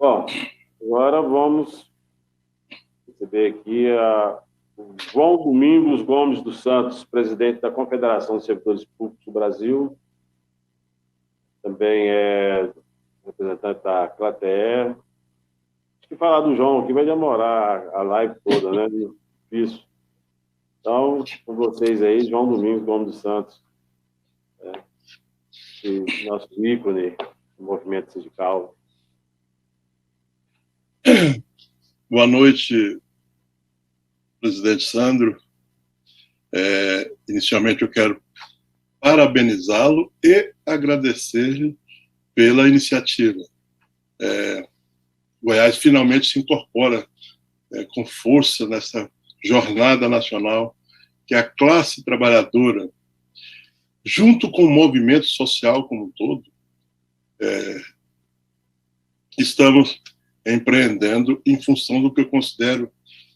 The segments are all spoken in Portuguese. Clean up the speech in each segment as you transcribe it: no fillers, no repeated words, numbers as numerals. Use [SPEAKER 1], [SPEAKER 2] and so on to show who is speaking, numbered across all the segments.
[SPEAKER 1] Bom, agora vamos receber aqui o João Domingos Gomes dos Santos, presidente da Confederação dos Servidores Públicos do Brasil, também é representante da CLATEE. Acho que falar do João aqui vai demorar a live toda, né? Difícil. Então, com vocês aí, João Domingos Gomes dos Santos, nosso ícone do movimento sindical.
[SPEAKER 2] Boa noite, presidente Sandro. Inicialmente eu quero parabenizá-lo e agradecer-lhe pela iniciativa. Goiás finalmente se incorpora com força nessa jornada nacional que a classe trabalhadora, junto com o movimento social como um todo, estamos empreendendo em função do que eu considero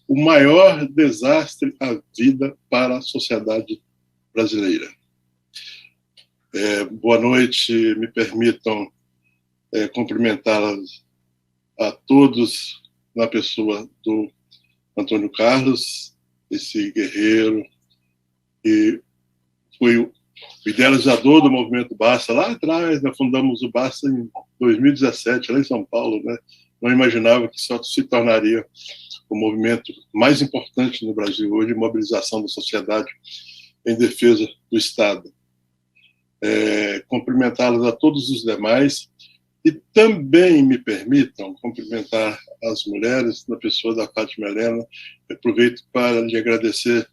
[SPEAKER 2] o maior desastre à vida para a sociedade brasileira. Boa noite, me permitam cumprimentar a todos na pessoa do Antônio Carlos, esse guerreiro que foi o idealizador do movimento Basta. Lá atrás, nós fundamos o Basta em 2017, lá em São Paulo, né? Não imaginava que só se tornaria o movimento mais importante no Brasil hoje, mobilização da sociedade em defesa do Estado. Cumprimentá-los a todos os demais e também me permitam cumprimentar as mulheres, na pessoa da Fátima Helena. Aproveito para lhe agradecer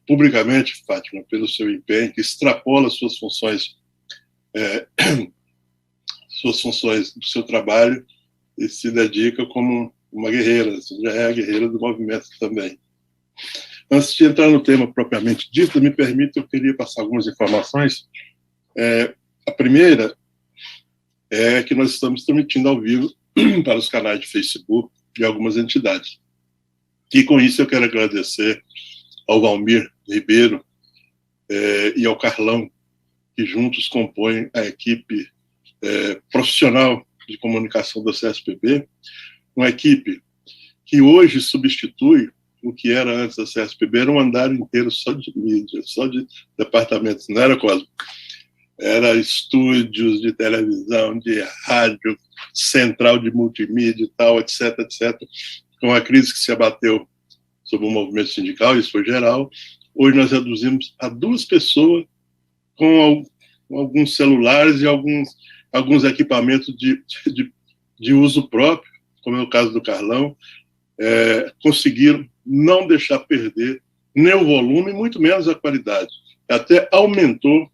[SPEAKER 2] publicamente, Fátima, pelo seu empenho, que extrapola suas funções do seu trabalho e se dedica como uma guerreira, já é a guerreira do movimento também. Antes de entrar no tema propriamente dito, me permite, eu queria passar algumas informações. A primeira é que nós estamos transmitindo ao vivo para os canais de Facebook de algumas entidades. E com isso eu quero agradecer ao Valmir Ribeiro e ao Carlão, que juntos compõem a equipe profissional de comunicação da CSPB, uma equipe que hoje substitui o que era antes da CSPB, era um andar inteiro só de mídia, só de departamentos, não era, Cosmo? Era estúdios de televisão, de rádio, central de multimídia e tal, etc., etc. Com a crise que se abateu sobre o movimento sindical, isso foi geral, hoje nós reduzimos a 2 pessoas com alguns celulares e alguns equipamentos de uso próprio, como é o caso do Carlão, conseguiram não deixar perder nem o volume, muito menos a qualidade. Até aumentou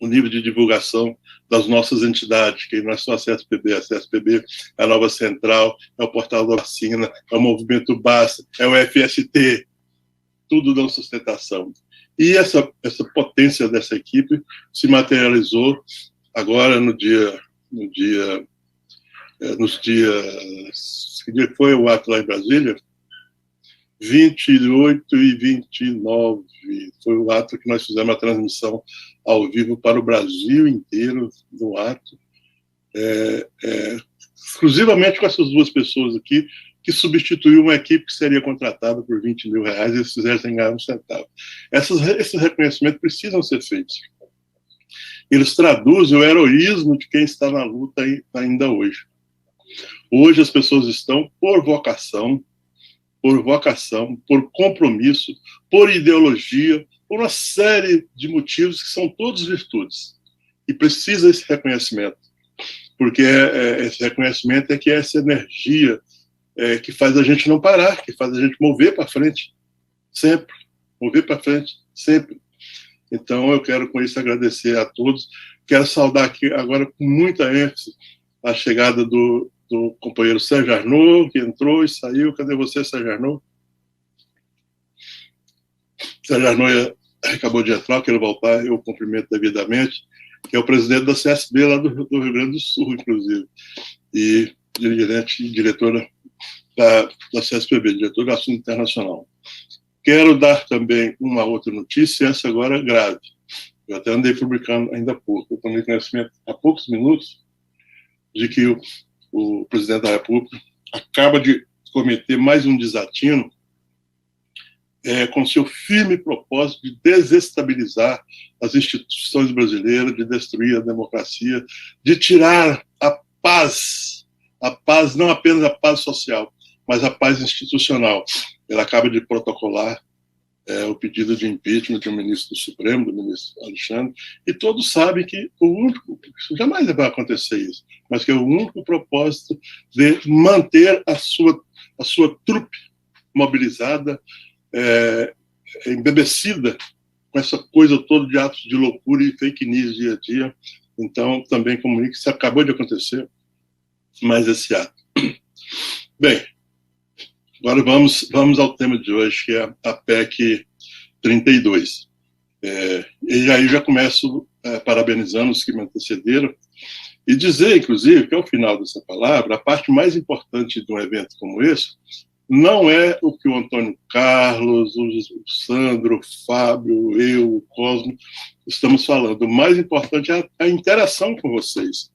[SPEAKER 2] o nível de divulgação das nossas entidades, que não é só a CSPB é a Nova Central, é o Portal da Vacina, é o Movimento Basta, é o FST, tudo dando sustentação. E essa potência dessa equipe se materializou agora nos dias, que dia foi o ato lá em Brasília? 28 e 29, foi o ato que nós fizemos a transmissão ao vivo para o Brasil inteiro do ato, exclusivamente com essas 2 pessoas aqui, que substituiu uma equipe que seria contratada por R$20 mil, e eles fizeram sem ganhar um centavo. Esses reconhecimentos precisam ser feitos. Eles traduzem o heroísmo de quem está na luta ainda hoje. Hoje as pessoas estão por vocação, por compromisso, por ideologia, por uma série de motivos que são todos virtudes. E precisa esse reconhecimento, porque esse reconhecimento é que é essa energia que faz a gente não parar, que faz a gente mover para frente, sempre. Mover para frente, sempre. Então, eu quero com isso agradecer a todos. Quero saudar aqui agora com muita ênfase a chegada do companheiro Sérgio Arnaud, que entrou e saiu. Cadê você, Sérgio Arnaud? Sérgio Arnaud acabou de entrar, quero voltar, eu cumprimento devidamente, que é o presidente da CSB lá do Rio Grande do Sul, inclusive, e dirigente e diretora da CSPB, diretora do Assunto Internacional. Quero dar também uma outra notícia, essa agora é grave. Eu até andei publicando ainda há pouco. Eu tomei conhecimento há poucos minutos de que o presidente da República acaba de cometer mais um desatino com seu firme propósito de desestabilizar as instituições brasileiras, de destruir a democracia, de tirar a paz, não apenas a paz social, mas a paz institucional. Ele acaba de protocolar o pedido de impeachment de um ministro do Supremo, do ministro Alexandre, e todos sabem que isso jamais vai acontecer isso, mas que é o único propósito de manter a sua trupe mobilizada, embebecida com essa coisa toda de atos de loucura e fake news dia a dia. Então, também comunico que isso acabou de acontecer, mais esse ato. Bem, agora vamos ao tema de hoje, que é a PEC 32. E aí já começo parabenizando os que me antecederam e dizer, inclusive, que ao final dessa palavra, a parte mais importante de um evento como esse não é o que o Antônio Carlos, o Sandro, o Fábio, eu, o Cosmo estamos falando. O mais importante é a interação com vocês.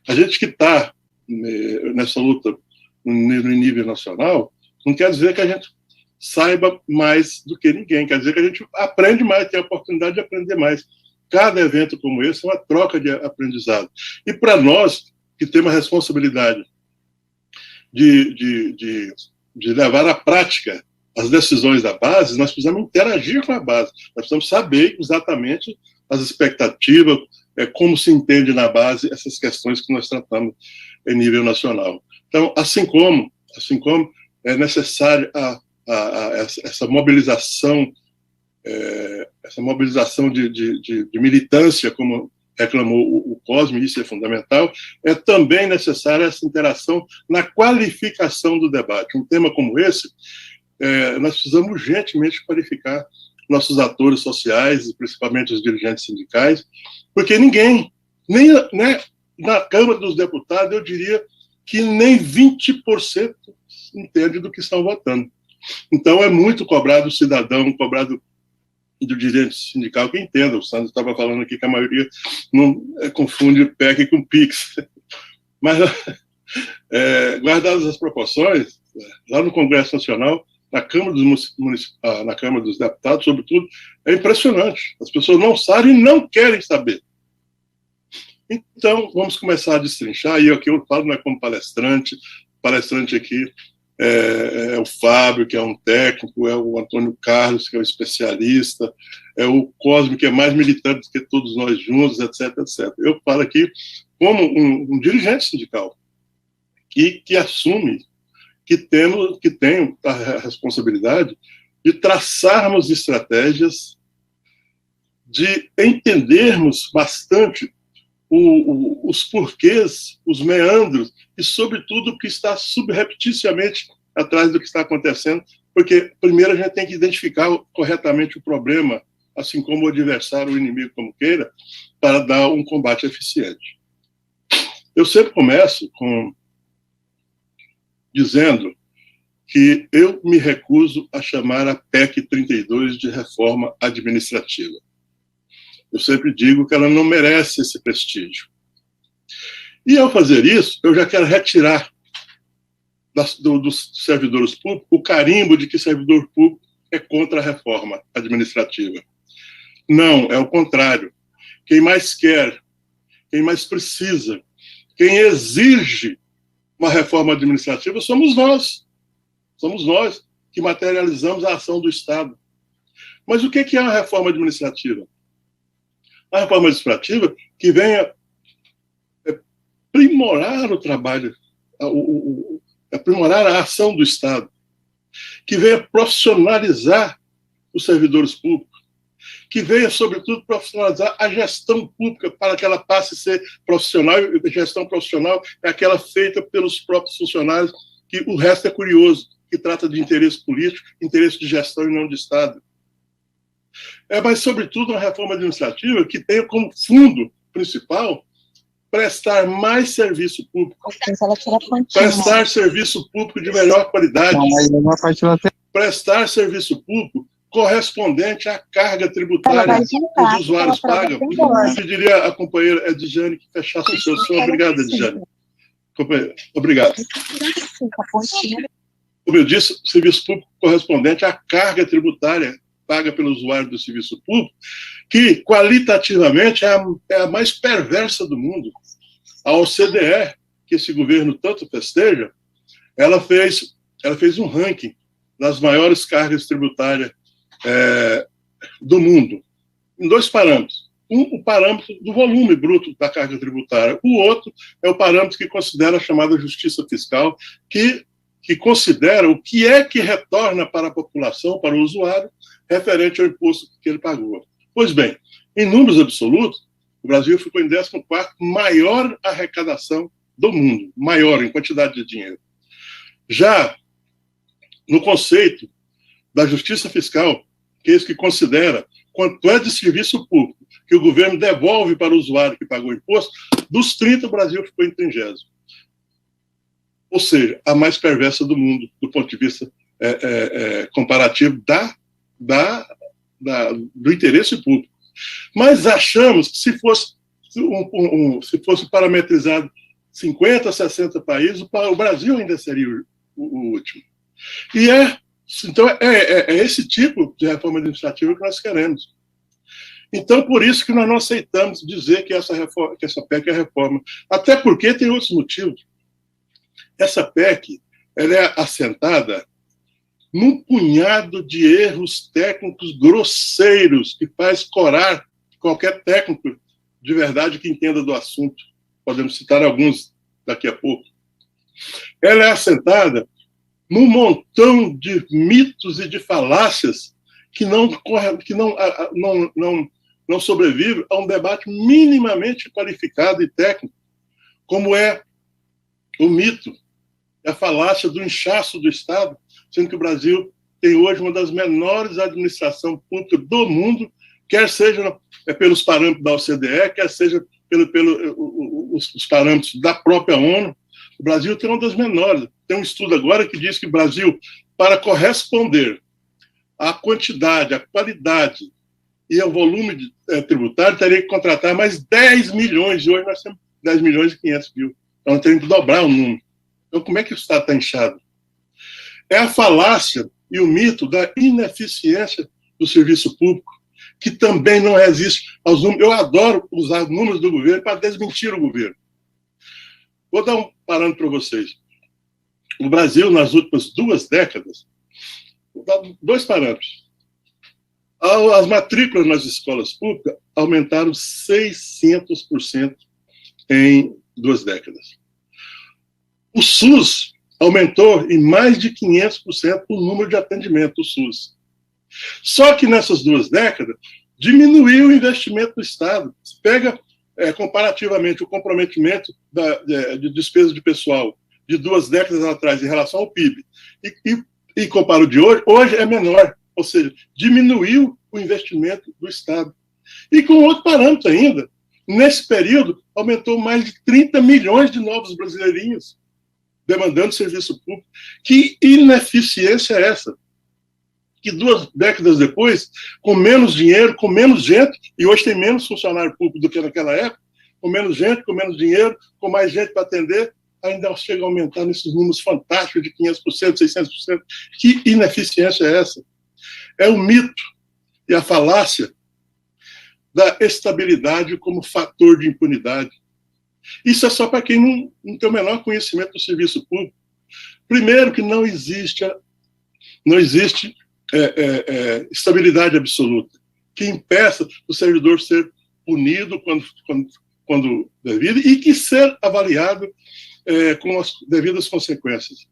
[SPEAKER 2] A gente que está nessa luta no nível nacional, não quer dizer que a gente saiba mais do que ninguém, quer dizer que a gente aprende mais, tem a oportunidade de aprender mais. Cada evento como esse é uma troca de aprendizado. E para nós, que temos a responsabilidade de levar à prática as decisões da base, nós precisamos interagir com a base, nós precisamos saber exatamente as expectativas, como se entende na base essas questões que nós tratamos em nível nacional. Então, assim como é necessária essa mobilização de militância, como reclamou o Cosme, isso é fundamental, é também necessária essa interação na qualificação do debate. Um tema como esse, nós precisamos urgentemente qualificar nossos atores sociais, principalmente os dirigentes sindicais, porque ninguém, nem na Câmara dos Deputados, eu diria que nem 20% entende do que estão votando. Então, é muito cobrado o cidadão, cobrado do dirigente sindical que entenda. O Sandro estava falando aqui que a maioria não confunde PEC com PIX. Mas, guardadas as proporções, lá no Congresso Nacional, na Câmara dos Deputados, sobretudo, é impressionante. As pessoas não sabem e não querem saber. Então, vamos começar a destrinchar, e aqui eu falo não é como palestrante aqui é o Fábio, que é um técnico, é o Antônio Carlos, que é um especialista, é o Cosme, que é mais militante do que todos nós juntos, etc, etc. Eu falo aqui como um dirigente sindical que assume que tem a responsabilidade de traçarmos estratégias, de entendermos bastante os porquês, os meandros e, sobretudo, o que está subrepticiamente atrás do que está acontecendo, porque, primeiro, a gente tem que identificar corretamente o problema, assim como o adversário, o inimigo, como queira, para dar um combate eficiente. Eu sempre começo dizendo que eu me recuso a chamar a PEC 32 de reforma administrativa. Eu sempre digo que ela não merece esse prestígio. E, ao fazer isso, eu já quero retirar dos servidores públicos o carimbo de que servidor público é contra a reforma administrativa. Não, é o contrário. Quem mais quer, quem mais precisa, quem exige uma reforma administrativa somos nós. Somos nós que materializamos a ação do Estado. Mas o que é uma reforma administrativa? A reforma administrativa que venha aprimorar o trabalho, aprimorar a ação do Estado, que venha profissionalizar os servidores públicos, que venha, sobretudo, profissionalizar a gestão pública para que ela passe a ser profissional, e a gestão profissional é aquela feita pelos próprios funcionários, que o resto é curioso, que trata de interesse político, interesse de gestão e não de Estado. Mas, sobretudo, uma reforma administrativa que tenha como fundo principal prestar mais serviço público, prestar serviço público de melhor qualidade, prestar serviço público correspondente à carga tributária que os usuários pagam. Eu pediria à companheira Edjane que fechasse o seu som. Obrigada, Edjane. Obrigado. Como eu disse, o serviço público correspondente à carga tributária paga pelo usuário do serviço público, que qualitativamente é a mais perversa do mundo. A OCDE, que esse governo tanto festeja, ela fez um ranking das maiores cargas tributárias do mundo, em 2 parâmetros. O parâmetro do volume bruto da carga tributária. O outro é o parâmetro que considera a chamada justiça fiscal, que considera o que é que retorna para a população, para o usuário, referente ao imposto que ele pagou. Pois bem, em números absolutos, o Brasil ficou em 14º maior arrecadação do mundo, maior em quantidade de dinheiro. Já no conceito da justiça fiscal, que é isso que considera quanto é de serviço público que o governo devolve para o usuário que pagou o imposto, dos 30, o Brasil ficou em 30º. Ou seja, a mais perversa do mundo, do ponto de vista comparativo do interesse público. Mas achamos que se fosse parametrizado 50, 60 países, o Brasil ainda seria o último. Então, é esse tipo de reforma administrativa que nós queremos. Então, por isso que nós não aceitamos dizer que essa PEC é reforma. Até porque tem outros motivos. Essa PEC ela é assentada num punhado de erros técnicos grosseiros que faz corar qualquer técnico de verdade que entenda do assunto. Podemos citar alguns daqui a pouco. Ela é assentada num montão de mitos e de falácias que não sobrevive a um debate minimamente qualificado e técnico, como é o mito, a falácia do inchaço do Estado, sendo que o Brasil tem hoje uma das menores administrações públicas do mundo, quer seja pelos parâmetros da OCDE, quer seja pelos parâmetros da própria ONU. O Brasil tem uma das menores. Tem um estudo agora que diz que o Brasil, para corresponder à quantidade, à qualidade e ao volume tributário, teria que contratar mais 10 milhões, e hoje nós temos 10 milhões e 500 mil. Então, nós temos que dobrar o número. Então, como é que o Estado está inchado? É a falácia e o mito da ineficiência do serviço público, que também não resiste aos números. Eu adoro usar números do governo para desmentir o governo. Vou dar um parâmetro para vocês. O Brasil, nas últimas 2 décadas, vou dar 2 parâmetros. As matrículas nas escolas públicas aumentaram 600% em 2 décadas. O SUS aumentou em mais de 500% o número de atendimento do SUS. Só que nessas 2 décadas, diminuiu o investimento do Estado. Se pega comparativamente o comprometimento de despesa de pessoal de 2 décadas atrás em relação ao PIB e compara o de hoje é menor, ou seja, diminuiu o investimento do Estado. E com outro parâmetro ainda, nesse período, aumentou mais de 30 milhões de novos brasileirinhos demandando serviço público. Que ineficiência é essa? Que 2 décadas depois, com menos dinheiro, com menos gente, e hoje tem menos funcionário público do que naquela época, com menos gente, com menos dinheiro, com mais gente para atender, ainda chega a aumentar nesses números fantásticos de 500%, 600%. Que ineficiência é essa? É o mito e a falácia da estabilidade como fator de impunidade. Isso é só para quem não tem o menor conhecimento do serviço público. Primeiro, que não existe estabilidade absoluta, que impeça o servidor ser punido quando devido e que ser avaliado com as devidas consequências.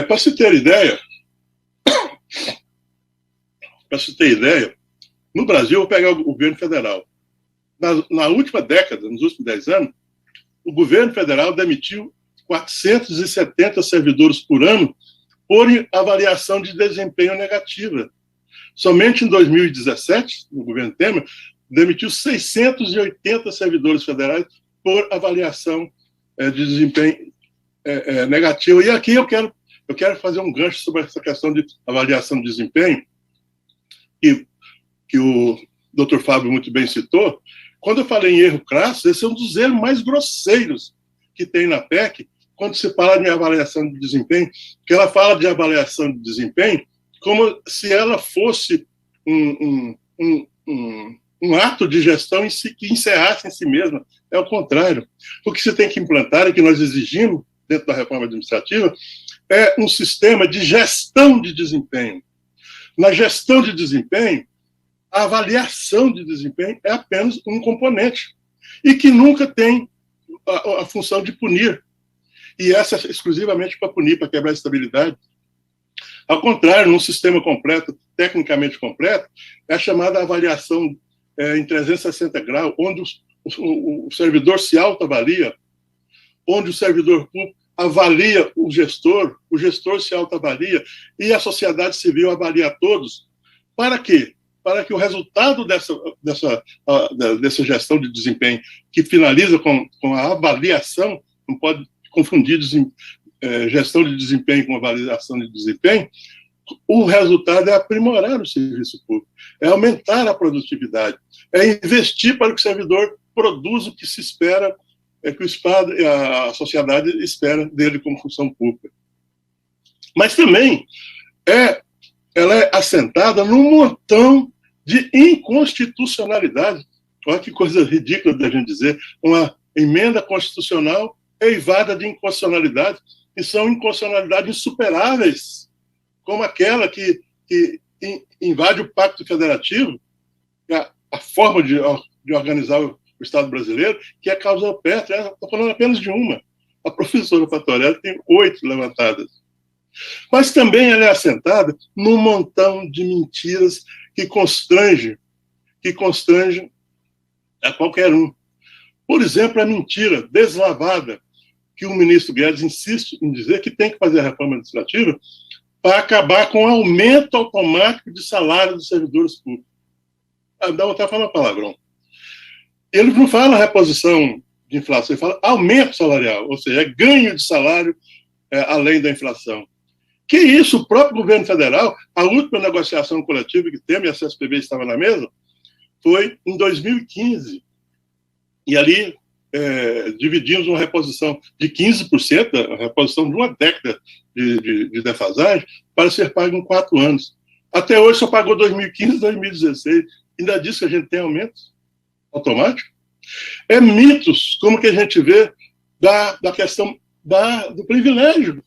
[SPEAKER 2] Para se ter ideia, no Brasil, eu vou pegar o governo federal. Na última década, nos últimos 10 anos, o governo federal demitiu 470 servidores por ano por avaliação de desempenho negativa. Somente em 2017, o governo Temer demitiu 680 servidores federais por avaliação de desempenho negativo. E aqui eu quero fazer um gancho sobre essa questão de avaliação de desempenho, que o Dr. Fábio muito bem citou. Quando eu falei em erro crasso, esse é um dos erros mais grosseiros que tem na PEC, quando se fala de avaliação de desempenho, que ela fala de avaliação de desempenho como se ela fosse um ato de gestão em si, que encerrasse em si mesma. É o contrário. O que você tem que implantar, e que nós exigimos dentro da reforma administrativa, é um sistema de gestão de desempenho. Na gestão de desempenho, a avaliação de desempenho é apenas um componente e que nunca tem a função de punir. E essa é exclusivamente para punir, para quebrar a estabilidade. Ao contrário, num sistema completo, tecnicamente completo, é a chamada avaliação em 360 graus, onde o servidor se autoavalia, onde o servidor público avalia o gestor se autoavalia e a sociedade civil avalia a todos. Para quê? Para que o resultado dessa gestão de desempenho, que finaliza com a avaliação, não pode confundir gestão de desempenho com avaliação de desempenho, o resultado é aprimorar o serviço público, é aumentar a produtividade, é investir para que o servidor produza o que se espera, que o Estado e a sociedade espera dele como função pública. Mas também ela é assentada num montão de inconstitucionalidade. Olha que coisa ridícula da gente dizer, uma emenda constitucional eivada de inconstitucionalidade, que são inconstitucionalidades insuperáveis, como aquela que invade o Pacto Federativo, a forma de organizar o Estado brasileiro, que é a causa perpétua. Estou falando apenas de uma. A professora Fatorelli tem 8 levantadas. Mas também ela é assentada num montão de mentiras que constrange a qualquer um. Por exemplo, a mentira deslavada que o ministro Guedes insiste em dizer que tem que fazer a reforma administrativa para acabar com o aumento automático de salário dos servidores públicos. Dá até falar palavrão. Ele não fala reposição de inflação, ele fala aumento salarial, ou seja, ganho de salário além da inflação. Que isso, o próprio governo federal, a última negociação coletiva que teve, e a CSPB estava na mesa, foi em 2015. E ali dividimos uma reposição de 15%, a reposição de uma década de defasagem, para ser pago em 4 anos. Até hoje só pagou 2015 e 2016. Ainda diz que a gente tem aumento automático. É mitos, como que a gente vê da questão do privilégio,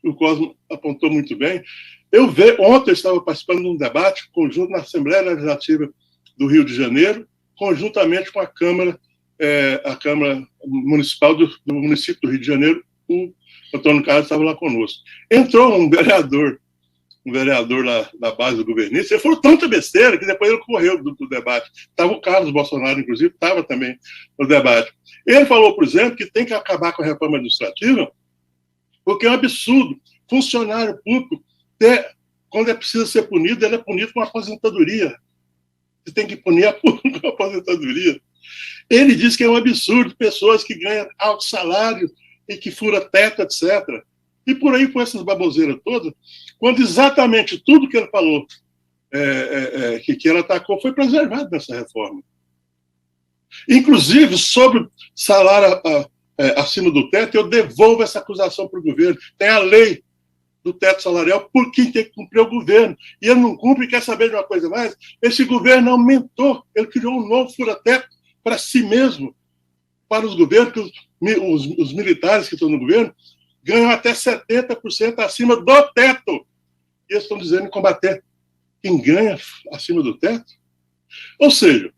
[SPEAKER 2] que o Cosmo apontou muito bem. Ontem eu estava participando de um debate conjunto na Assembleia Legislativa do Rio de Janeiro, conjuntamente com a Câmara Municipal do município do Rio de Janeiro. O Antônio Carlos estava lá conosco. Entrou um vereador lá da base do governista, ele falou tanta besteira que depois ele correu do debate. Estava o Carlos Bolsonaro, inclusive, estava também no debate. Ele falou, por exemplo, que tem que acabar com a reforma administrativa, porque é um absurdo. Funcionário público, quando precisa ser punido, ele é punido com aposentadoria. Você tem que punir a público com aposentadoria. Ele diz que é um absurdo pessoas que ganham alto salário e que fura teto, etc. E por aí, com essas baboseiras todas, quando exatamente tudo que ele falou, que ele atacou, foi preservado nessa reforma. Inclusive, sobre salário acima do teto, eu devolvo essa acusação para o governo. Tem a lei do teto salarial por quem tem que cumprir o governo. E ele não cumpre, quer saber de uma coisa mais? Esse governo aumentou, ele criou um novo fura-teto para si mesmo, para os governos, que os militares que estão no governo ganham até 70% acima do teto. E eles estão dizendo em combater quem ganha acima do teto. Ou seja,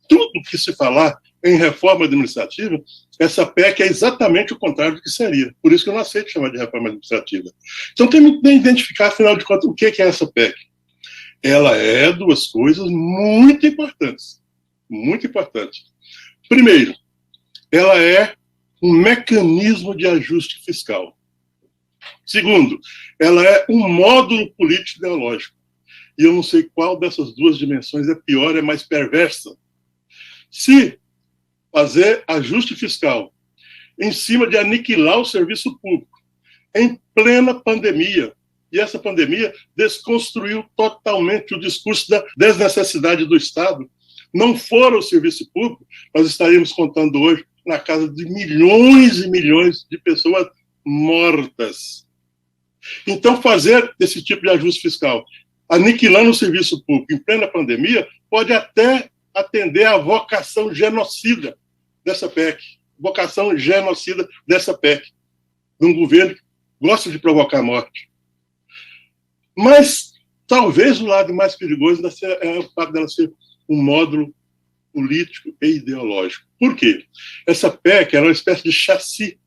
[SPEAKER 2] tudo que se falar em reforma administrativa, essa PEC é exatamente o contrário do que seria. Por isso que eu não aceito chamar de reforma administrativa. Então, tem que identificar, afinal de contas, o que é essa PEC. Ela é 2 coisas muito importantes. Muito importantes. Primeiro, ela é um mecanismo de ajuste fiscal. Segundo, ela é um módulo político ideológico. E eu não sei qual dessas 2 dimensões é pior, é mais perversa. Se fazer ajuste fiscal em cima de aniquilar o serviço público em plena pandemia, e essa pandemia desconstruiu totalmente o discurso da desnecessidade do Estado, não for o serviço público, nós estaríamos contando hoje na casa de milhões e milhões de pessoas mortas. Então, fazer esse tipo de ajuste fiscal, aniquilando o serviço público em plena pandemia, pode até atender à vocação genocida dessa PEC, vocação genocida dessa PEC, de um governo que gosta de provocar morte. Mas talvez o lado mais perigoso é o fato dela ser um módulo político e ideológico. Por quê? Essa PEC era uma espécie de chassi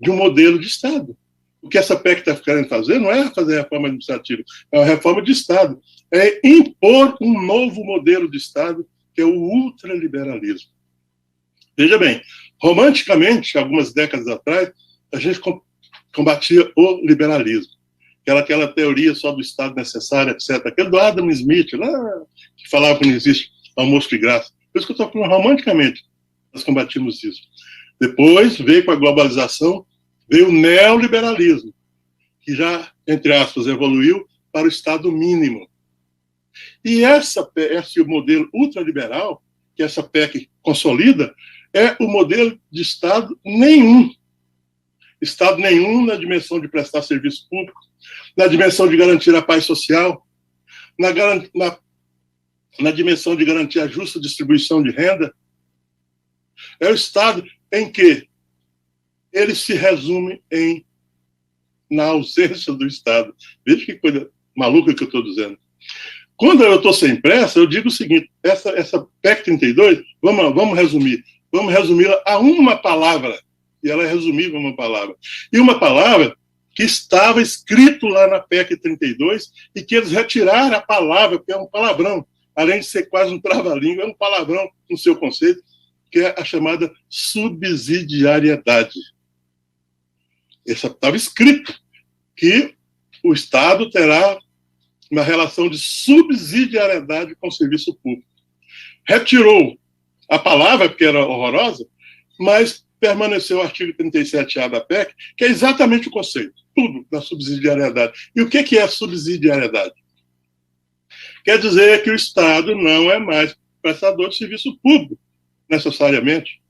[SPEAKER 2] de um modelo de Estado. O que essa PEC está querendo fazer não é fazer reforma administrativa, é uma reforma de Estado. É impor um novo modelo de Estado, que é o ultraliberalismo. Veja bem, romanticamente, algumas décadas atrás, a gente combatia o liberalismo. Aquela teoria só do Estado necessário, etc. Aquele do Adam Smith, lá, que falava que não existe almoço de graça. Por isso que eu estou falando romanticamente, nós combatimos isso. Depois veio com a globalização, veio o neoliberalismo, que já, entre aspas, evoluiu para o Estado mínimo. E esse modelo ultraliberal, que essa PEC consolida, é o modelo de Estado nenhum. Estado nenhum na dimensão de prestar serviço público, na dimensão de garantir a paz social, na dimensão de garantir a justa distribuição de renda. É o Estado em que ele se resume na ausência do Estado. Veja que coisa maluca que eu estou dizendo. Quando eu estou sem pressa, eu digo o seguinte, essa PEC 32, vamos resumi-la a uma palavra, e ela é resumível a uma palavra. E uma palavra que estava escrito lá na PEC 32 e que eles retiraram a palavra, porque é um palavrão, além de ser quase um trava-língua, é um palavrão no seu conceito, que é a chamada subsidiariedade. Estava escrito que o Estado terá uma relação de subsidiariedade com o serviço público. Retirou a palavra, porque era horrorosa, mas permaneceu o artigo 37A da PEC, que é exatamente o conceito, tudo da subsidiariedade. E o que é subsidiariedade? Quer dizer que o Estado não é mais prestador de serviço público, necessariamente.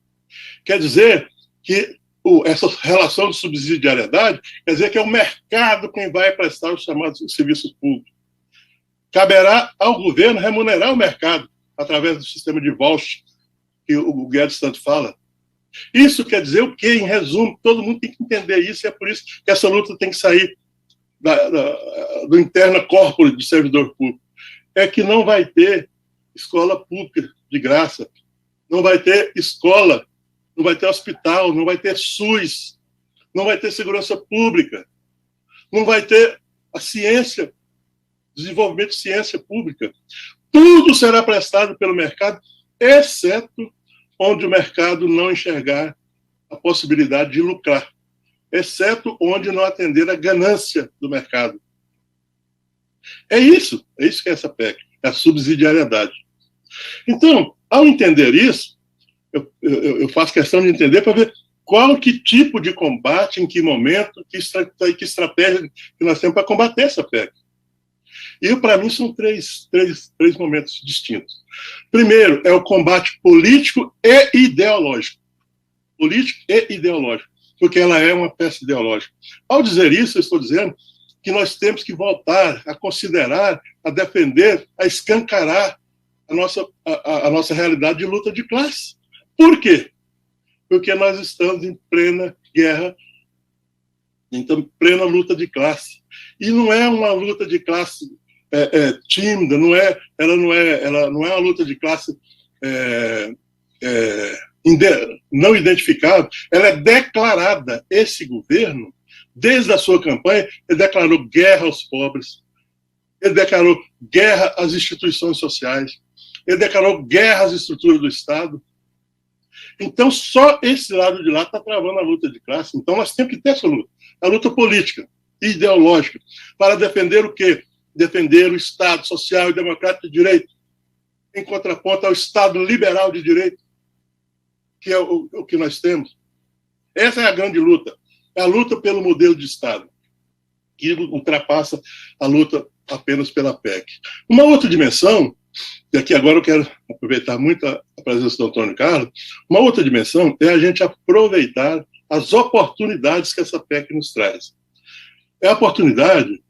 [SPEAKER 2] Quer dizer que essa relação de subsidiariedade quer dizer que é o mercado quem vai prestar os chamados serviços públicos. Caberá ao governo remunerar o mercado através do sistema de voucher que o Guedes tanto fala. Isso quer dizer o quê? Em resumo, todo mundo tem que entender isso, e é por isso que essa luta tem que sair do interna corpore do servidor público. É que não vai ter escola pública de graça, não vai ter escola, não vai ter hospital, não vai ter SUS, não vai ter segurança pública, não vai ter a ciência, desenvolvimento de ciência pública. Tudo será prestado pelo mercado, exceto onde o mercado não enxergar a possibilidade de lucrar, exceto onde não atender a ganância do mercado. É isso que é essa PEC, é a subsidiariedade. Então, ao entender isso, eu faço questão de entender para ver que tipo de combate, em que momento, que estratégia que nós temos para combater essa PEC. E, para mim, são três momentos distintos. Primeiro, é o combate político e ideológico. Político e ideológico, porque ela é uma peça ideológica. Ao dizer isso, eu estou dizendo que nós temos que voltar a considerar, a defender, a escancarar a nossa realidade de luta de classe. Por quê? Porque nós estamos em plena guerra, em plena luta de classe. E não é uma luta de classe tímida, ela não é uma luta de classe não identificável, ela é declarada. Esse governo, desde a sua campanha, ele declarou guerra aos pobres, ele declarou guerra às instituições sociais, ele declarou guerra às estruturas do Estado. Então, só esse lado de lá está travando a luta de classe. Então, nós temos que ter essa luta, a luta política e ideológica, para defender o quê? Defender o Estado social e democrático de direito, em contraponto ao Estado liberal de direito, que é o que nós temos. Essa é a grande luta, é a luta pelo modelo de Estado, que ultrapassa a luta apenas pela PEC. Uma outra dimensão E aqui agora eu quero aproveitar muito a presença do Antônio Carlos. Uma outra dimensão é a gente aproveitar as oportunidades que essa PEC nos traz. É a oportunidade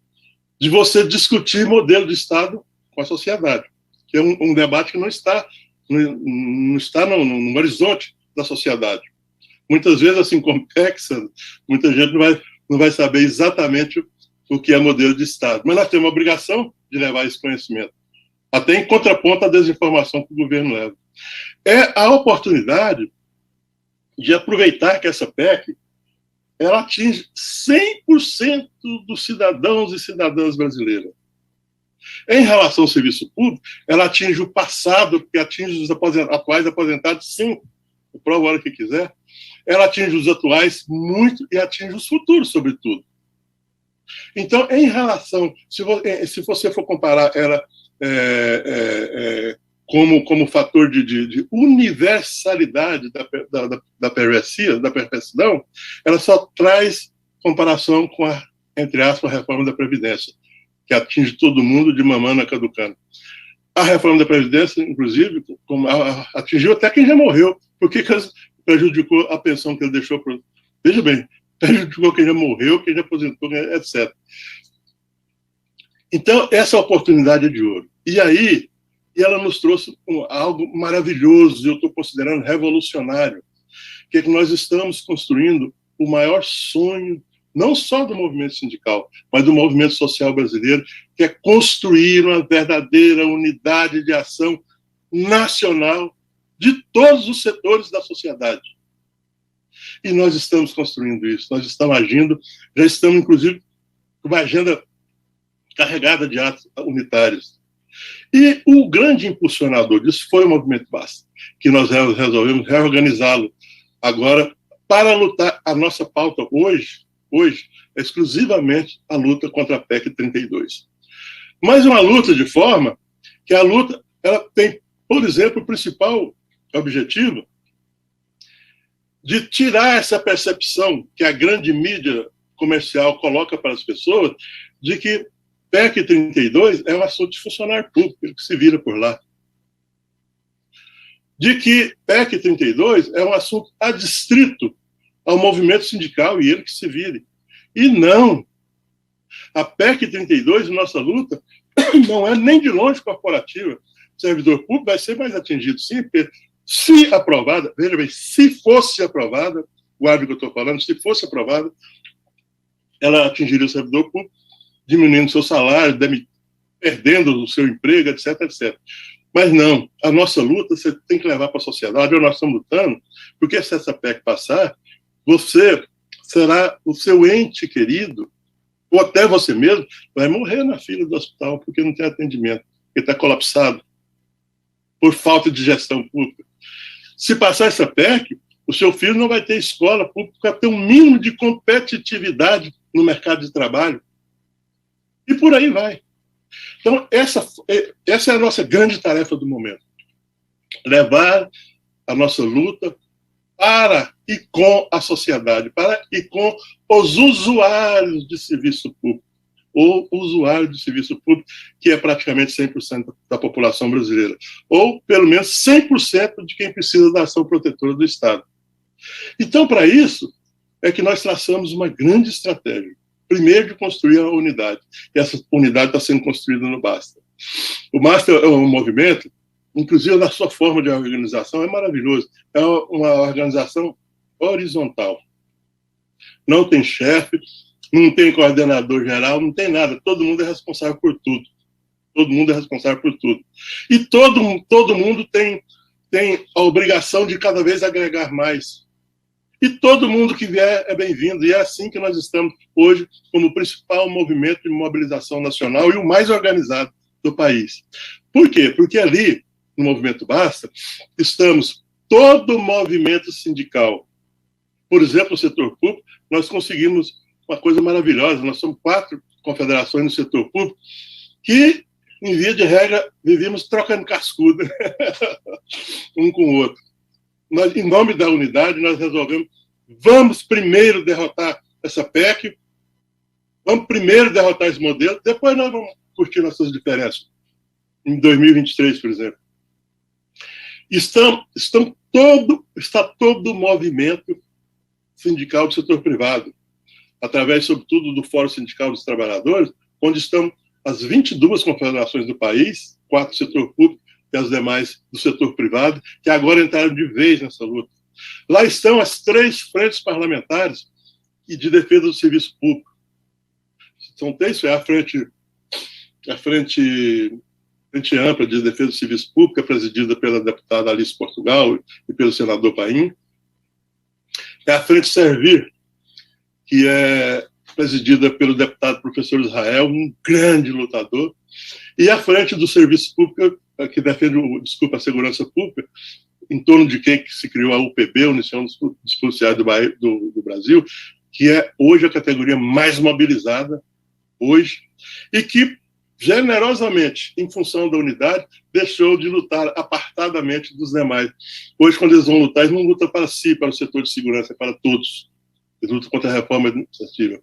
[SPEAKER 2] de você discutir modelo de Estado com a sociedade, que é um debate que não está no horizonte da sociedade. Muitas vezes, assim como PEC, muita gente não vai saber exatamente o que é modelo de Estado. Mas nós temos a obrigação de levar esse conhecimento, até em contraponto à desinformação que o governo leva. É a oportunidade de aproveitar que essa PEC ela atinge 100% dos cidadãos e cidadãs brasileiras. Em relação ao serviço público, ela atinge o passado, porque atinge os atuais aposentados, sim, prova a hora que quiser. Ela atinge os atuais muito e atinge os futuros, sobretudo. Então, em relação, se você for comparar ela como fator de universalidade da perversia, da perversidão, ela só traz comparação com a, entre aspas, a reforma da Previdência, que atinge todo mundo de mamana caducana. A reforma da Previdência, inclusive, atingiu até quem já morreu, porque prejudicou a pensão que ele deixou para... Veja bem, prejudicou quem já morreu, quem já aposentou, etc. Então, essa oportunidade é de ouro. E aí, ela nos trouxe algo maravilhoso, e eu estou considerando revolucionário, que é que nós estamos construindo o maior sonho, não só do movimento sindical, mas do movimento social brasileiro, que é construir uma verdadeira unidade de ação nacional de todos os setores da sociedade. E nós estamos construindo isso, nós estamos agindo, já estamos, inclusive, com uma agenda carregada de atos unitários. E o grande impulsionador disso foi o Movimento Basta, que nós resolvemos reorganizá-lo agora para lutar. A nossa pauta hoje é exclusivamente a luta contra a PEC 32. Mas uma luta de forma que a luta ela tem, por exemplo, o principal objetivo de tirar essa percepção que a grande mídia comercial coloca para as pessoas de que PEC 32 é um assunto de funcionário público, que se vira por lá. De que PEC 32 é um assunto adstrito ao movimento sindical e ele que se vire. E não. A PEC 32, nossa luta, não é nem de longe corporativa. O servidor público vai ser mais atingido, sim, porque se aprovada, veja bem, se fosse aprovada, guarde o que eu estou falando, se fosse aprovada, ela atingiria o servidor público, diminuindo seu salário, perdendo o seu emprego, etc, etc. Mas não, a nossa luta você tem que levar para a sociedade, nós estamos lutando, porque se essa PEC passar, você será o seu ente querido, ou até você mesmo, vai morrer na fila do hospital, porque não tem atendimento, porque está colapsado, por falta de gestão pública. Se passar essa PEC, o seu filho não vai ter escola pública para ter um mínimo de competitividade no mercado de trabalho. E por aí vai. Então, essa é a nossa grande tarefa do momento. Levar a nossa luta para e com a sociedade, para e com os usuários de serviço público, ou usuário de serviço público, que é praticamente 100% da população brasileira, ou pelo menos 100% de quem precisa da ação protetora do Estado. Então, para isso, é que nós traçamos uma grande estratégia. Primeiro, de construir a unidade. E essa unidade está sendo construída no Basta. O Basta é um movimento, inclusive na sua forma de organização, é maravilhoso. É uma organização horizontal. Não tem chefe, não tem coordenador geral, não tem nada. Todo mundo é responsável por tudo. Todo mundo é responsável por tudo. E todo mundo tem a obrigação de cada vez agregar mais. E todo mundo que vier é bem-vindo. E é assim que nós estamos hoje como o principal movimento de mobilização nacional e o mais organizado do país. Por quê? Porque ali, no Movimento Basta, estamos todo o movimento sindical. Por exemplo, no setor público, nós conseguimos uma coisa maravilhosa. Nós somos 4 confederações no setor público que, em via de regra, vivíamos trocando cascudo um com o outro. Nós, em nome da unidade, nós resolvemos, vamos primeiro derrotar essa PEC, vamos primeiro derrotar esse modelo, depois nós vamos curtir nossas diferenças. em 2023, por exemplo. Está todo o movimento sindical do setor privado, através, sobretudo, do Fórum Sindical dos Trabalhadores, onde estão as 22 confederações do país, 4 do setor público e as demais do setor privado, que agora entraram de vez nessa luta. Lá estão as 3 frentes parlamentares de defesa do serviço público. São 3, é a frente ampla de defesa do serviço público, presidida pela deputada Alice Portugal e pelo senador Paim. É a frente Servir, que é presidida pelo deputado professor Israel, um grande lutador, e a frente do serviço público, que defende a segurança pública, em torno de quem se criou a UPB, a União dos Policiais do Brasil, que é hoje a categoria mais mobilizada, hoje, e que, generosamente, em função da unidade, deixou de lutar apartadamente dos demais. Hoje, quando eles vão lutar, eles não lutam para si, para o setor de segurança, é para todos. Eles lutam contra a reforma administrativa.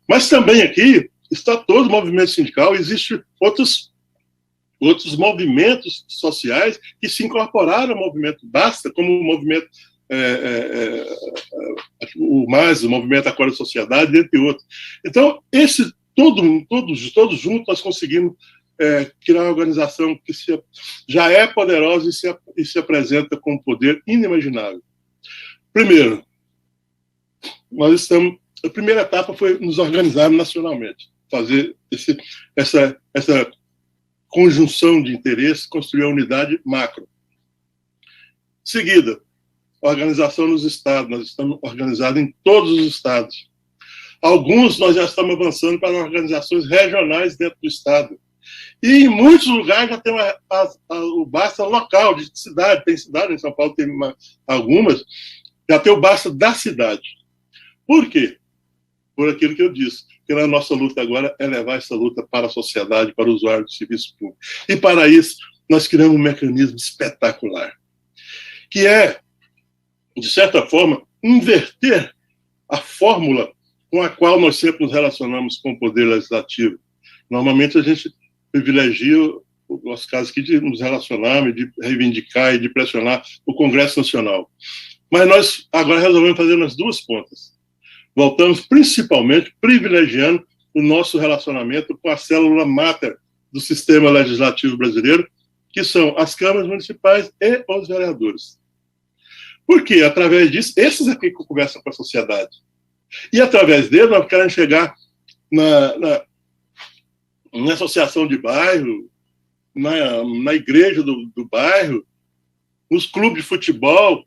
[SPEAKER 2] Mas também aqui está todo o movimento sindical, existem outros movimentos sociais que se incorporaram ao movimento Basta, como o movimento o MAS, o movimento Acordo da Sociedade, entre outros. Então, todos juntos nós conseguimos criar uma organização que já é poderosa e se apresenta com um poder inimaginável. Primeiro, a primeira etapa foi nos organizar nacionalmente, fazer essa conjunção de interesses, construir a unidade macro. Seguida, organização nos estados. Nós estamos organizados em todos os estados. Alguns nós já estamos avançando para organizações regionais dentro do estado. E em muitos lugares já tem o Basta local, de cidade. Tem cidade, em São Paulo tem algumas, já tem o Basta da cidade. Por quê? Por aquilo que eu disse, que a nossa luta agora é levar essa luta para a sociedade, para o usuário do serviço público. E para isso, nós criamos um mecanismo espetacular, que é, de certa forma, inverter a fórmula com a qual nós sempre nos relacionamos com o poder legislativo. Normalmente a gente privilegia o nosso caso aqui de nos relacionar, de reivindicar e de pressionar o Congresso Nacional. Mas nós agora resolvemos fazer nas duas pontas. Voltamos principalmente privilegiando o nosso relacionamento com a célula máter do sistema legislativo brasileiro, que são as câmaras municipais e os vereadores. Porque, através disso, esses aqui que conversam com a sociedade. E, através deles, nós queremos chegar na associação de bairro, na igreja do bairro, nos clubes de futebol,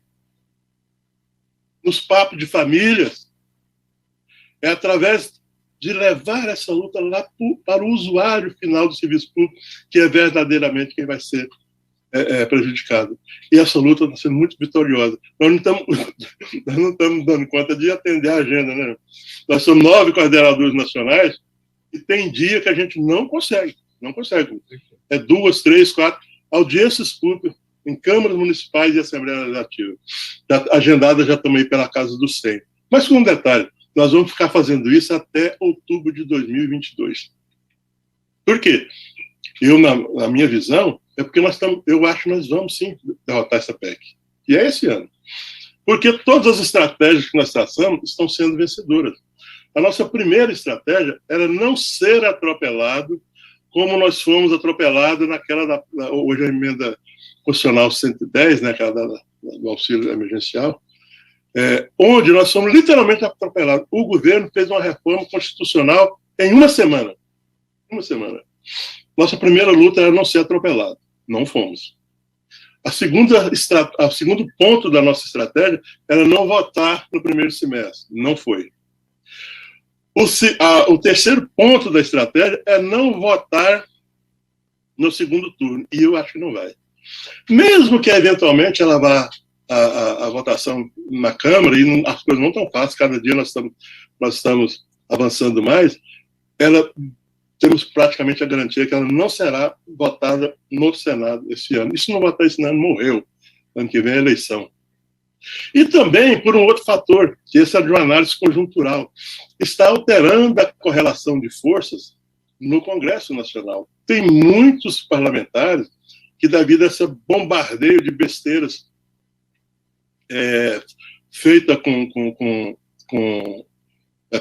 [SPEAKER 2] nos papos de famílias. É através de levar essa luta lá para o usuário final do serviço público, que é verdadeiramente quem vai ser prejudicado. E essa luta está sendo muito vitoriosa. Nós não estamos dando conta de atender a agenda, né? Nós somos 9 coordenadores nacionais e tem dia que a gente não consegue. É 2, 3, 4 audiências públicas em câmaras municipais e Assembleia Legislativa. Agendada já também pela casa dos 100. Mas com um detalhe, nós vamos ficar fazendo isso até outubro de 2022. Por quê? Na minha visão, é porque eu acho que nós vamos sim derrotar essa PEC. E é esse ano. Porque todas as estratégias que nós traçamos estão sendo vencedoras. A nossa primeira estratégia era não ser atropelado como nós fomos atropelados naquela, hoje a emenda constitucional 110, né, aquela do auxílio emergencial, onde nós fomos literalmente atropelados. O governo fez uma reforma constitucional em uma semana. Nossa primeira luta era não ser atropelado. Não fomos. O segundo ponto da nossa estratégia era não votar no primeiro semestre. Não foi. O terceiro ponto da estratégia é não votar no segundo turno. E eu acho que não vai. Mesmo que, eventualmente, ela vá a votação na Câmara, e as coisas não estão fáceis, cada dia nós estamos avançando mais, temos praticamente a garantia que ela não será votada no Senado esse ano. E se não votar esse ano, morreu. Ano que vem é eleição. E também por um outro fator, que esse é de uma análise conjuntural, está alterando a correlação de forças no Congresso Nacional. Tem muitos parlamentares que, devido a esse bombardeio de besteiras feita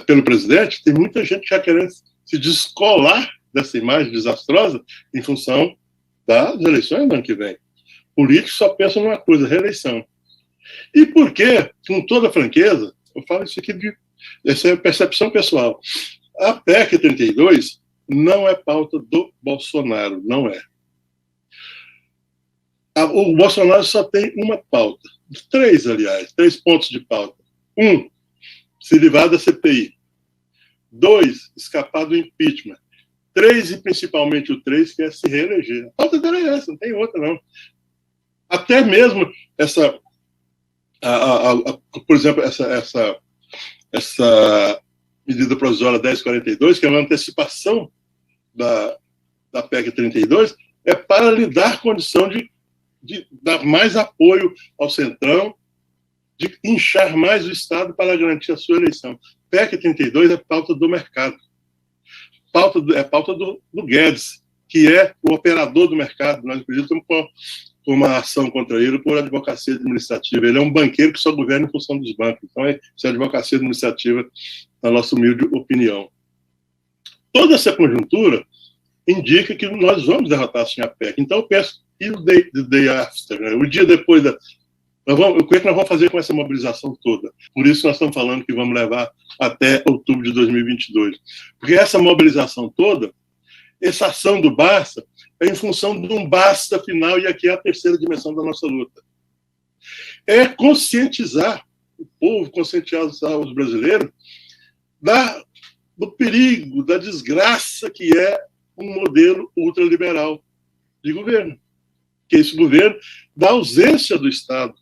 [SPEAKER 2] pelo presidente, tem muita gente já querendo se descolar dessa imagem desastrosa em função das eleições do ano que vem. Políticos só pensam numa coisa, reeleição. E por quê? Com toda franqueza, eu falo isso aqui, essa é a percepção pessoal. A PEC 32 não é pauta do Bolsonaro, não é. O Bolsonaro só tem uma pauta, 3, aliás, 3 pontos de pauta. 1, se livrar da CPI. 2, escapar do impeachment. 3, e principalmente o 3, que é se reeleger. A pauta dela é essa, não tem outra, não. Até mesmo por exemplo, essa medida provisória 1042, que é uma antecipação da PEC 32, é para lhe dar condição de dar mais apoio ao Centrão, de inchar mais o Estado para garantir a sua eleição. PEC 32 é pauta do mercado. É pauta do Guedes, que é o operador do mercado. Nós acreditamos com uma ação contra ele por advocacia administrativa. Ele é um banqueiro que só governa em função dos bancos. Então, isso é advocacia administrativa, na nossa humilde opinião. Toda essa conjuntura indica que nós vamos derrotar assim a PEC. Então, eu penso, e o day after, né? O dia depois o que nós vamos fazer com essa mobilização toda? Por isso nós estamos falando que vamos levar até outubro de 2022. Porque essa mobilização toda, essa ação do basta, é em função de um basta final, e aqui é a terceira dimensão da nossa luta. É conscientizar o povo, conscientizar os brasileiros do perigo, da desgraça que é um modelo ultraliberal de governo. Que esse governo da ausência do Estado.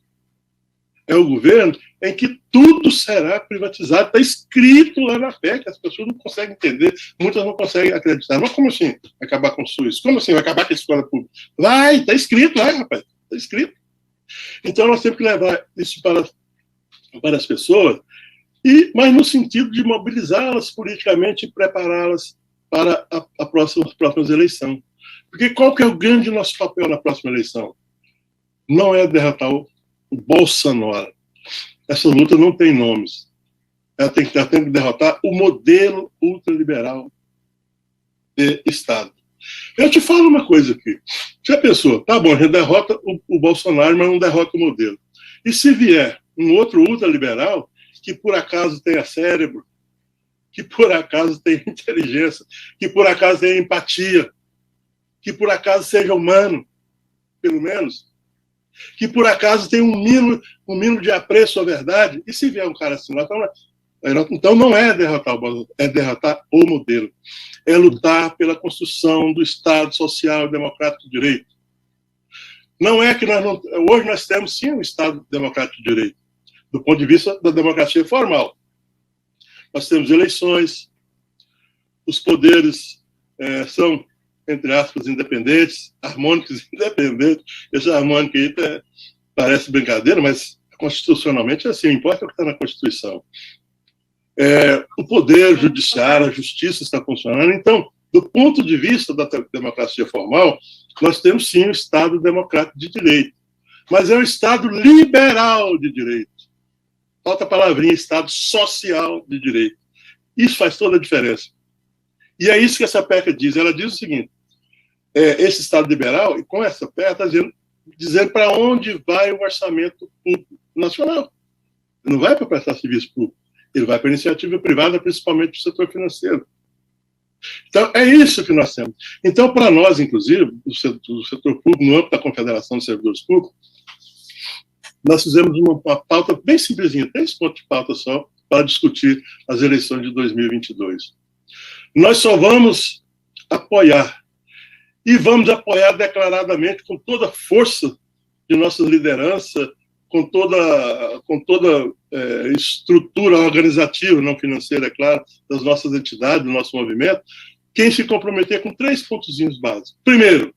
[SPEAKER 2] É o governo em que tudo será privatizado. Está escrito lá na PEC, as pessoas não conseguem entender, muitas não conseguem acreditar. Mas como assim acabar com o SUS? Como assim vai acabar com a escola pública? Vai, está escrito lá, rapaz, está escrito. Então nós temos que levar isso para as pessoas, mas no sentido de mobilizá-las politicamente e prepará-las para as próximas eleições. Porque qual que é o grande nosso papel na próxima eleição? Não é derrotar o Bolsonaro. Essa luta não tem nomes. Ela tem que derrotar o modelo ultraliberal de Estado. Eu te falo uma coisa aqui. Já pensou? Tá bom, a gente derrota o Bolsonaro, mas não derrota o modelo. E se vier um outro ultraliberal que por acaso tenha cérebro, que por acaso tenha inteligência, que por acaso tenha empatia, que por acaso seja humano, pelo menos, que por acaso tenha um mínimo de apreço à verdade, e se vier um cara assim, então não é derrotar o Bolsonaro, é derrotar o modelo. É lutar pela construção do Estado social e democrático de direito. Não é que hoje nós temos sim um Estado democrático de direito, do ponto de vista da democracia formal. Nós temos eleições, os poderes são, entre aspas, independentes, harmônicos independentes. Esse harmônico aí parece brincadeira, mas constitucionalmente é assim, importa o que está na Constituição. O poder judiciário, a justiça está funcionando. Então, do ponto de vista da democracia formal, nós temos sim um Estado democrático de direito, mas é um Estado liberal de direito. Falta a palavrinha, Estado social de direito. Isso faz toda a diferença. E é isso que essa PEC diz. Ela diz o seguinte, esse Estado liberal, e com essa PEC, está dizendo para onde vai o orçamento público nacional. Não vai para prestar serviço público, ele vai para a iniciativa privada, principalmente para o setor financeiro. Então, é isso que nós temos. Então, para nós, inclusive, do setor público, no âmbito da Confederação dos Servidores Públicos, nós fizemos uma pauta bem simplesinha, 3 pontos de pauta só, para discutir as eleições de 2022. Nós só vamos apoiar, e vamos apoiar declaradamente, com toda a força de nossa liderança, com toda estrutura organizativa, não financeira, é claro, das nossas entidades, do nosso movimento, quem se comprometer com 3 pontozinhos básicos. Primeiro,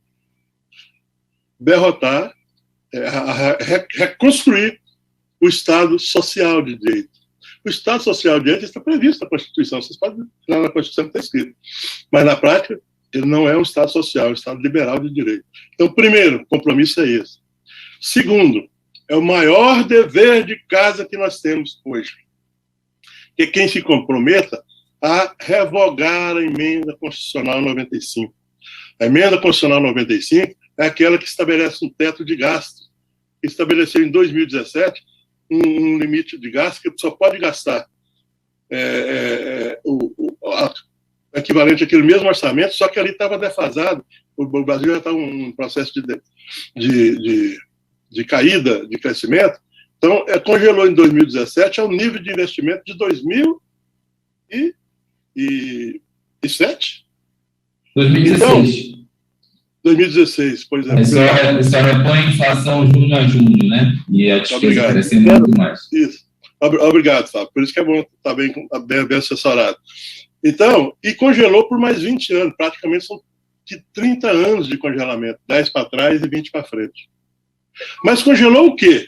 [SPEAKER 2] derrotar, reconstruir o Estado social de direito. O Estado Social de Direito está previsto na Constituição, vocês podem lá na Constituição está escrito. Mas, na prática, ele não é um Estado social, é um Estado liberal de direito. Então, primeiro, o compromisso é esse. Segundo, é o maior dever de casa que nós temos hoje. Que quem se comprometa a revogar a emenda constitucional 95. A emenda constitucional 95 é aquela que estabelece um teto de gasto, que estabeleceu em 2017 um limite de gasto que só pode gastar o equivalente àquele mesmo orçamento, só que ali estava defasado. O Brasil já está em um processo de caída, de crescimento. Então, congelou em 2017 ao nível de investimento de 2007?
[SPEAKER 3] 2016.
[SPEAKER 2] Então, 2016, por exemplo.
[SPEAKER 3] Só repõe a inflação junho a junho, né? E a despesa crescendo muito mais.
[SPEAKER 2] Isso. Obrigado, Fábio. Por isso que é bom estar bem assessorado. Então, e congelou por mais 20 anos. Praticamente são de 30 anos de congelamento. 10 para trás e 20 para frente. Mas congelou o quê?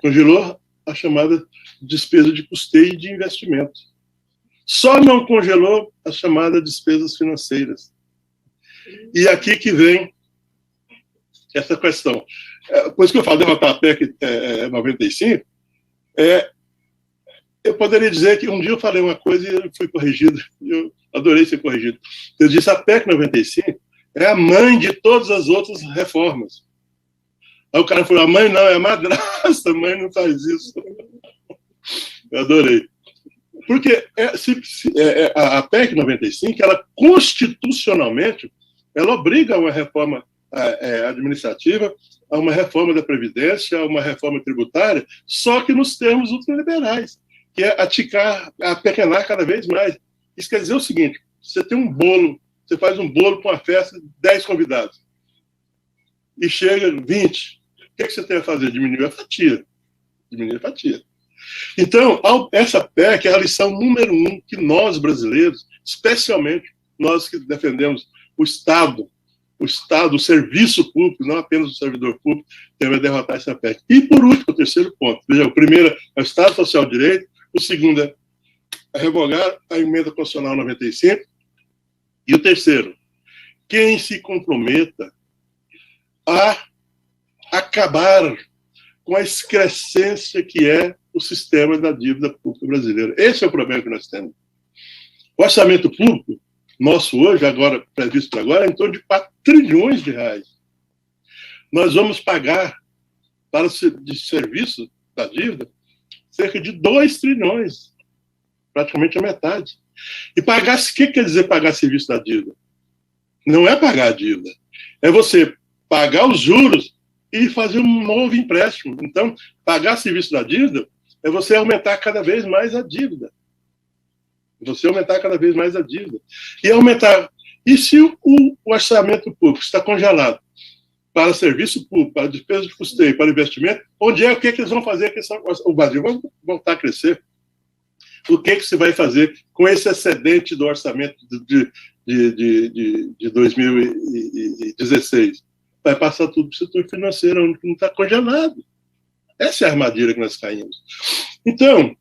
[SPEAKER 2] Congelou a chamada despesa de custeio e de investimento. Só não congelou a chamada despesas financeiras. E aqui que vem essa questão. Por isso que eu falo derrotar a PEC 95, eu poderia dizer que um dia eu falei uma coisa e eu fui corrigido, eu adorei ser corrigido. Eu disse a PEC 95 é a mãe de todas as outras reformas. Aí o cara falou, a mãe não, é a madrasta, a mãe não faz isso. Eu adorei. Porque a PEC 95, ela constitucionalmente, ela obriga a uma reforma administrativa, a uma reforma da Previdência, a uma reforma tributária, só que nos termos ultraliberais, que é apequenar cada vez mais. Isso quer dizer o seguinte, você tem um bolo, você faz um bolo com uma festa de 10 convidados, e chega 20, o que você tem a fazer? Diminuir a fatia. Então, essa PEC é a lição número 1 que nós, brasileiros, especialmente nós que defendemos o Estado, o serviço público, não apenas o servidor público, deve derrotar essa PEC. E, por último, o terceiro ponto. Veja, o primeiro é o Estado Social de Direito, o segundo é revogar a emenda constitucional 95, e o terceiro, quem se comprometa a acabar com a excrescência que é o sistema da dívida pública brasileira. Esse é o problema que nós temos. O orçamento público nosso hoje, agora previsto para agora, é em torno de 4 trilhões de reais. Nós vamos pagar para de serviço da dívida cerca de 2 trilhões, praticamente a metade. E pagar, o que quer dizer pagar serviço da dívida? Não é pagar a dívida, é você pagar os juros e fazer um novo empréstimo. Então, pagar serviço da dívida é você aumentar cada vez mais a dívida. E se o orçamento público está congelado para serviço público, para despesa de custeio, para investimento, onde o que eles vão fazer? O Brasil vai voltar a crescer. O que você vai fazer com esse excedente do orçamento de 2016? Vai passar tudo para o setor financeiro, onde não está congelado. Essa é a armadilha que nós caímos. Então,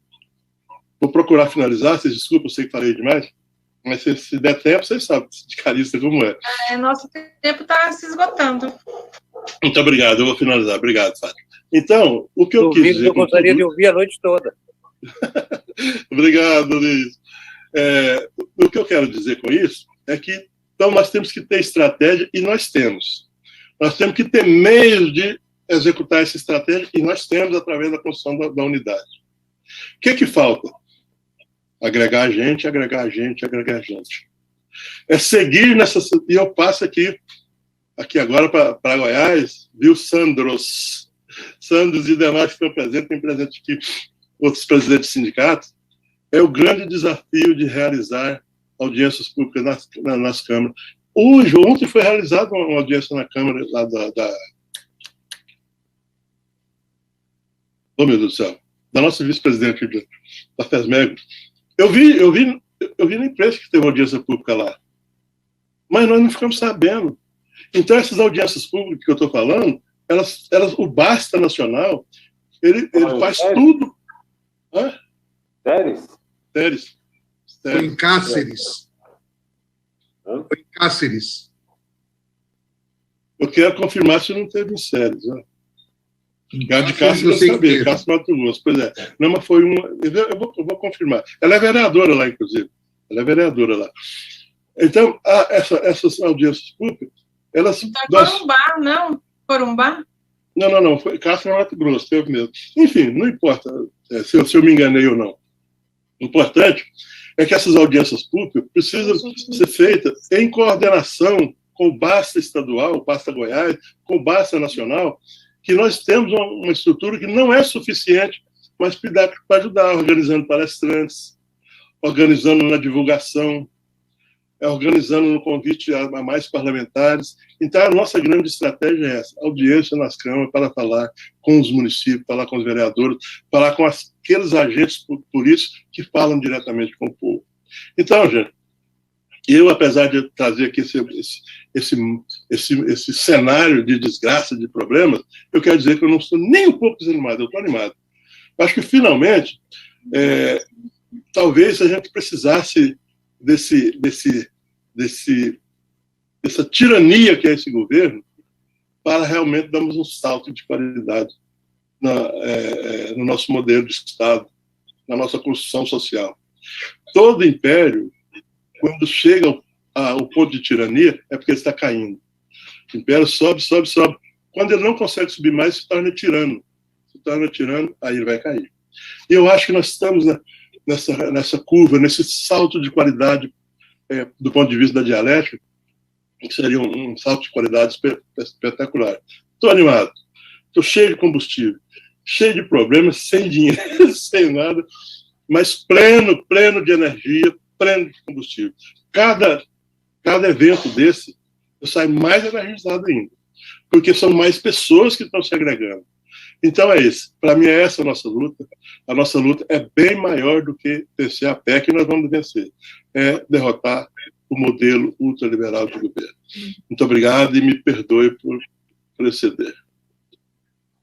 [SPEAKER 2] vou procurar finalizar, vocês desculpem, eu sei que falei demais, mas se der tempo, vocês sabem, de carista como é.
[SPEAKER 4] Nosso tempo está se esgotando.
[SPEAKER 2] Muito obrigado, eu vou finalizar. Obrigado, Fábio. Então, o que eu quis dizer...
[SPEAKER 5] Eu gostaria de ouvir a noite toda.
[SPEAKER 2] Obrigado, Luiz. O que eu quero dizer com isso é que então, nós temos que ter estratégia, e nós temos. Nós temos que ter meios de executar essa estratégia, e nós temos através da construção da unidade. O que falta? Agregar gente. É seguir nessa... E eu passo aqui agora para Goiás, viu, Sandros e demais que estão presentes, tem presente aqui outros presidentes de sindicatos, é o grande desafio de realizar audiências públicas nas câmaras. Ontem foi realizada uma audiência na Câmara lá oh, meu Deus do céu, da nossa vice-presidente da FESMEG. Eu vi na imprensa que teve uma audiência pública lá, mas nós não ficamos sabendo. Então, essas audiências públicas que eu estou falando, o Basta Nacional, ele faz tudo.
[SPEAKER 1] Séries?
[SPEAKER 2] Séries.
[SPEAKER 6] Foi em Cáceres.
[SPEAKER 1] Hã?
[SPEAKER 6] Foi em Cáceres.
[SPEAKER 2] Eu quero confirmar se não teve em séries. Né? De
[SPEAKER 6] Cáceres,
[SPEAKER 2] Cáceres
[SPEAKER 6] eu
[SPEAKER 2] eu
[SPEAKER 6] sei que
[SPEAKER 2] sabia,
[SPEAKER 6] teve.
[SPEAKER 2] Cáceres Mato Grosso. Pois é. Não, mas foi uma. Eu vou confirmar. Ela é vereadora lá, inclusive. Ela é vereadora lá. Então, essas audiências públicas, elas.
[SPEAKER 4] Então, Corumbá, não? Corumbá?
[SPEAKER 2] Não. Foi Cáceres Mato Grosso, teve mesmo. Enfim, não importa se eu me enganei ou não. O importante é que essas audiências públicas precisam ser feitas em coordenação com o Basta estadual, o Basta Goiás, com o Basta nacional, que nós temos uma estrutura que não é suficiente, mas que dá para ajudar, organizando palestrantes, organizando na divulgação, organizando no convite a mais parlamentares. Então, a nossa grande estratégia é essa, audiência nas câmaras para falar com os municípios, falar com os vereadores, falar com aqueles agentes políticos que falam diretamente com o povo. Então, gente, eu, apesar de trazer aqui esse cenário de desgraça, de problemas, eu quero dizer que eu não estou nem um pouco desanimado, eu estou animado. Eu acho que, finalmente, talvez a gente precisasse dessa tirania que é esse governo para realmente darmos um salto de qualidade no nosso modelo de Estado, na nossa construção social. Todo império, quando chega ao ponto de tirania, é porque ele está caindo. O império sobe. Quando ele não consegue subir mais, se torna tirano. Aí ele vai cair. E eu acho que nós estamos nessa curva, nesse salto de qualidade do ponto de vista da dialética, que seria um salto de qualidade espetacular. Estou animado, estou cheio de combustível, cheio de problemas, sem dinheiro, sem nada, mas pleno de energia, pleno de combustível. Cada evento desse, eu saio mais energizado ainda, porque são mais pessoas que estão se agregando. Então é isso. Para mim é essa a nossa luta. A nossa luta é bem maior do que vencer a PEC, e nós vamos vencer. É derrotar o modelo ultraliberal de governo. Muito obrigado e me perdoe por exceder.